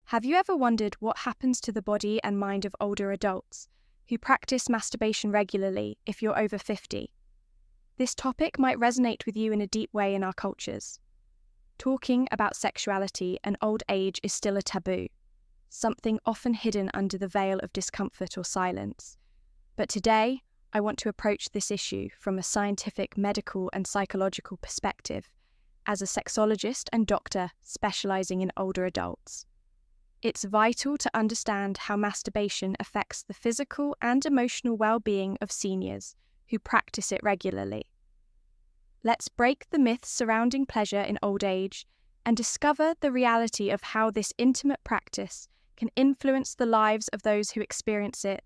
Have you ever wondered what happens to the body and mind of older adults who practice masturbation regularly if you're over 50? This topic might resonate with you in a deep way in our cultures. Talking about sexuality and old age is still a taboo, something often hidden under the veil of discomfort or silence. But today, I want to approach this issue from a scientific, medical, and psychological perspective as a sexologist and doctor specializing in older adults. It's vital to understand how masturbation affects the physical and emotional well-being of seniors who practice it regularly. Let's break the myths surrounding pleasure in old age and discover the reality of how this intimate practice can influence the lives of those who experience it,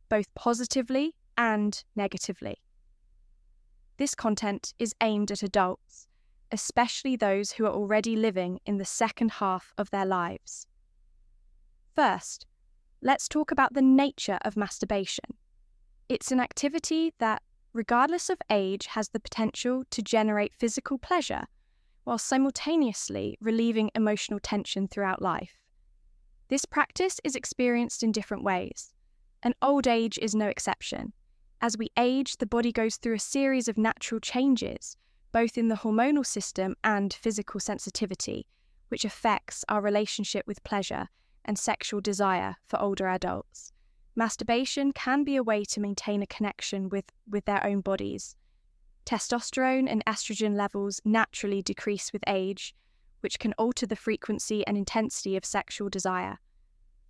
both positively and negatively. This content is aimed at adults, especially those who are already living in the second half of their lives. First, let's talk about the nature of masturbation. It's an activity that, regardless of age, has the potential to generate physical pleasure, while simultaneously relieving emotional tension throughout life. This practice is experienced in different ways, and old age is no exception. As we age, the body goes through a series of natural changes, both in the hormonal system and physical sensitivity, which affects our relationship with pleasure and sexual desire for older adults. Masturbation can be a way to maintain a connection with their own bodies. Testosterone and estrogen levels naturally decrease with age, which can alter the frequency and intensity of sexual desire.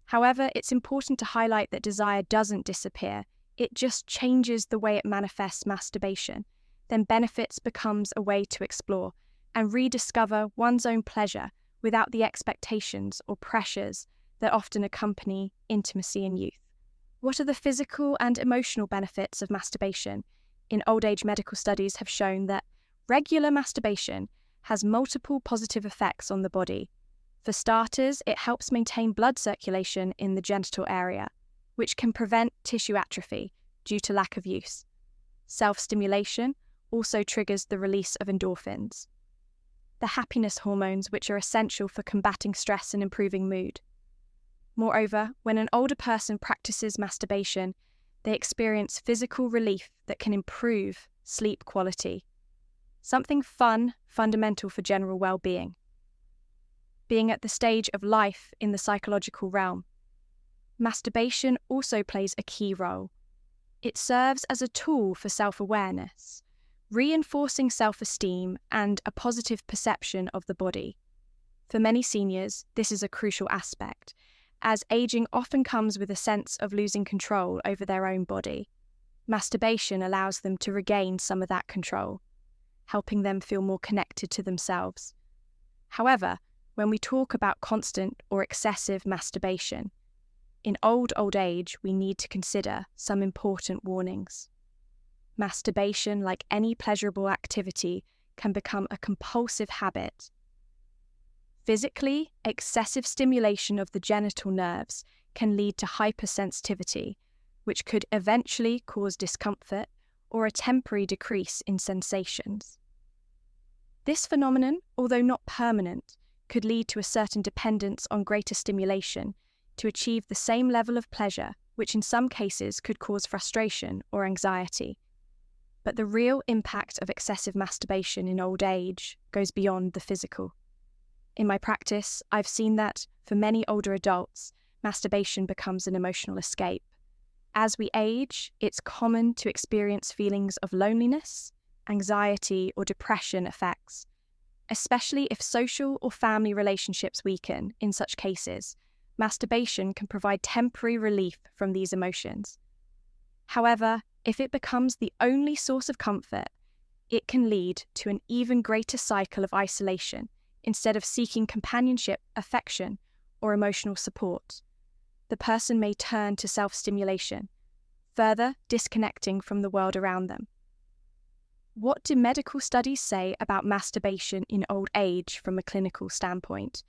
However, it's important to highlight that desire doesn't disappear, it just changes the way it manifests masturbation. Then benefits becomes a way to explore and rediscover one's own pleasure without the expectations or pressures that often accompany intimacy in youth. What are the physical and emotional benefits of masturbation? In old age medical studies have shown that regular masturbation has multiple positive effects on the body. For starters, it helps maintain blood circulation in the genital area, which can prevent tissue atrophy due to lack of use. Self-stimulation also triggers the release of endorphins, the happiness hormones which are essential for combating stress and improving mood. Moreover, when an older person practices masturbation, they experience physical relief that can improve sleep quality, something fundamental for general well-being. Being at the stage of life in the psychological realm, masturbation also plays a key role. It serves as a tool for self-awareness, reinforcing self-esteem and a positive perception of the body. For many seniors, this is a crucial aspect, as aging often comes with a sense of losing control over their own body. Masturbation allows them to regain some of that control, helping them feel more connected to themselves. However, when we talk about constant or excessive masturbation, in old age, we need to consider some important warnings. Masturbation, like any pleasurable activity, can become a compulsive habit. Physically, excessive stimulation of the genital nerves can lead to hypersensitivity, which could eventually cause discomfort or a temporary decrease in sensations. This phenomenon, although not permanent, could lead to a certain dependence on greater stimulation to achieve the same level of pleasure, which in some cases could cause frustration or anxiety. But the real impact of excessive masturbation in old age goes beyond the physical. In my practice, I've seen that, for many older adults, masturbation becomes an emotional escape. As we age, it's common to experience feelings of loneliness, anxiety, or depression effects, especially if social or family relationships weaken. In such cases, masturbation can provide temporary relief from these emotions. However, if it becomes the only source of comfort, it can lead to an even greater cycle of isolation instead of seeking companionship, affection, or emotional support. The person may turn to self-stimulation, further disconnecting from the world around them. What do medical studies say about masturbation in old age from a clinical standpoint?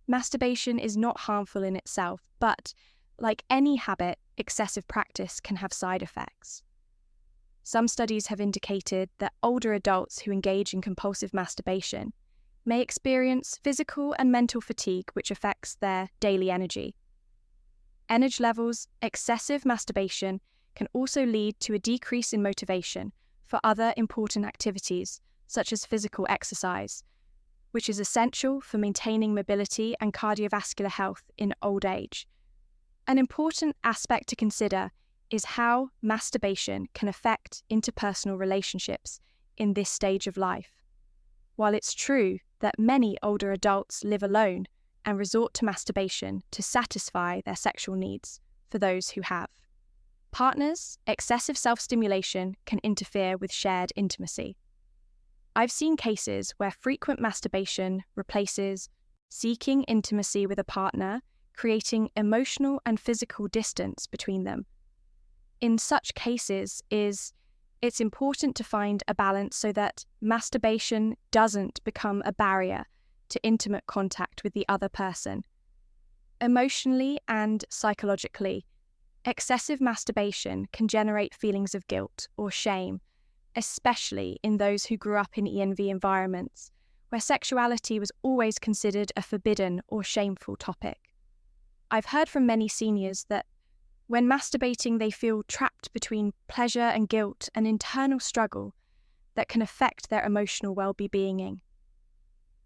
Masturbation is not harmful in itself, but, like any habit, excessive practice can have side effects. Some studies have indicated that older adults who engage in compulsive masturbation may experience physical and mental fatigue, which affects their daily energy. Energy levels, excessive masturbation can also lead to a decrease in motivation for other important activities, such as physical exercise, which is essential for maintaining mobility and cardiovascular health in old age. An important aspect to consider is how masturbation can affect interpersonal relationships in this stage of life. While it's true that many older adults live alone and resort to masturbation to satisfy their sexual needs for those who have partners, excessive self-stimulation can interfere with shared intimacy. I've seen cases where frequent masturbation replaces seeking intimacy with a partner, creating emotional and physical distance between them. In such cases, it's important to find a balance so that masturbation doesn't become a barrier to intimate contact with the other person. Emotionally and psychologically, excessive masturbation can generate feelings of guilt or shame, especially in those who grew up in ENV environments, where sexuality was always considered a forbidden or shameful topic. I've heard from many seniors that when masturbating they feel trapped between pleasure and guilt, an internal struggle that can affect their emotional well-being.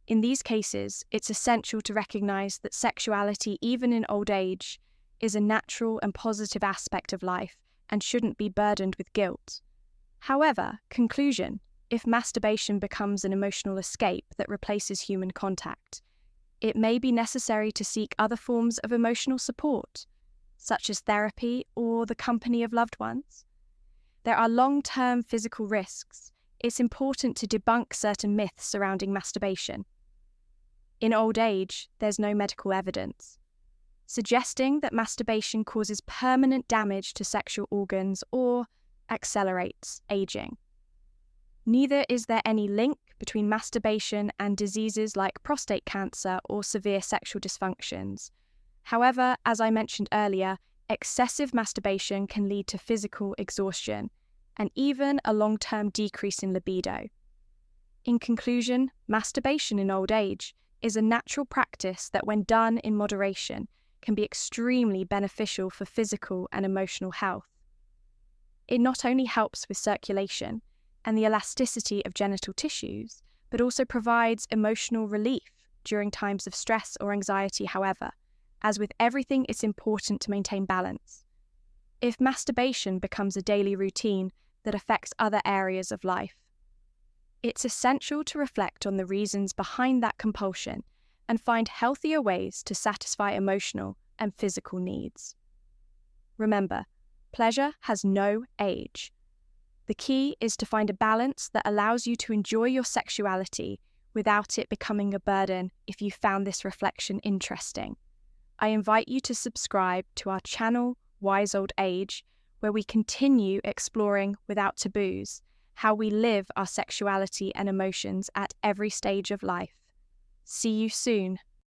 In these cases, it's essential to recognize that sexuality, even in old age, is a natural and positive aspect of life and shouldn't be burdened with guilt. However, conclusion, if masturbation becomes an emotional escape that replaces human contact, it may be necessary to seek other forms of emotional support, such as therapy or the company of loved ones. There are long-term physical risks. It's important to debunk certain myths surrounding masturbation. In old age, there's no medical evidence suggesting that masturbation causes permanent damage to sexual organs or accelerates aging. Neither is there any link between masturbation and diseases like prostate cancer or severe sexual dysfunctions. However, as I mentioned earlier, excessive masturbation can lead to physical exhaustion and even a long-term decrease in libido. In conclusion, masturbation in old age is a natural practice that, when done in moderation, can be extremely beneficial for physical and emotional health. It not only helps with circulation and the elasticity of genital tissues, but also provides emotional relief during times of stress or anxiety. However, as with everything, it's important to maintain balance. If masturbation becomes a daily routine that affects other areas of life, it's essential to reflect on the reasons behind that compulsion and find healthier ways to satisfy emotional and physical needs. Remember, pleasure has no age. The key is to find a balance that allows you to enjoy your sexuality without it becoming a burden. If you found this reflection interesting, I invite you to subscribe to our channel, Wise Old Age, where we continue exploring without taboos how we live our sexuality and emotions at every stage of life. See you soon.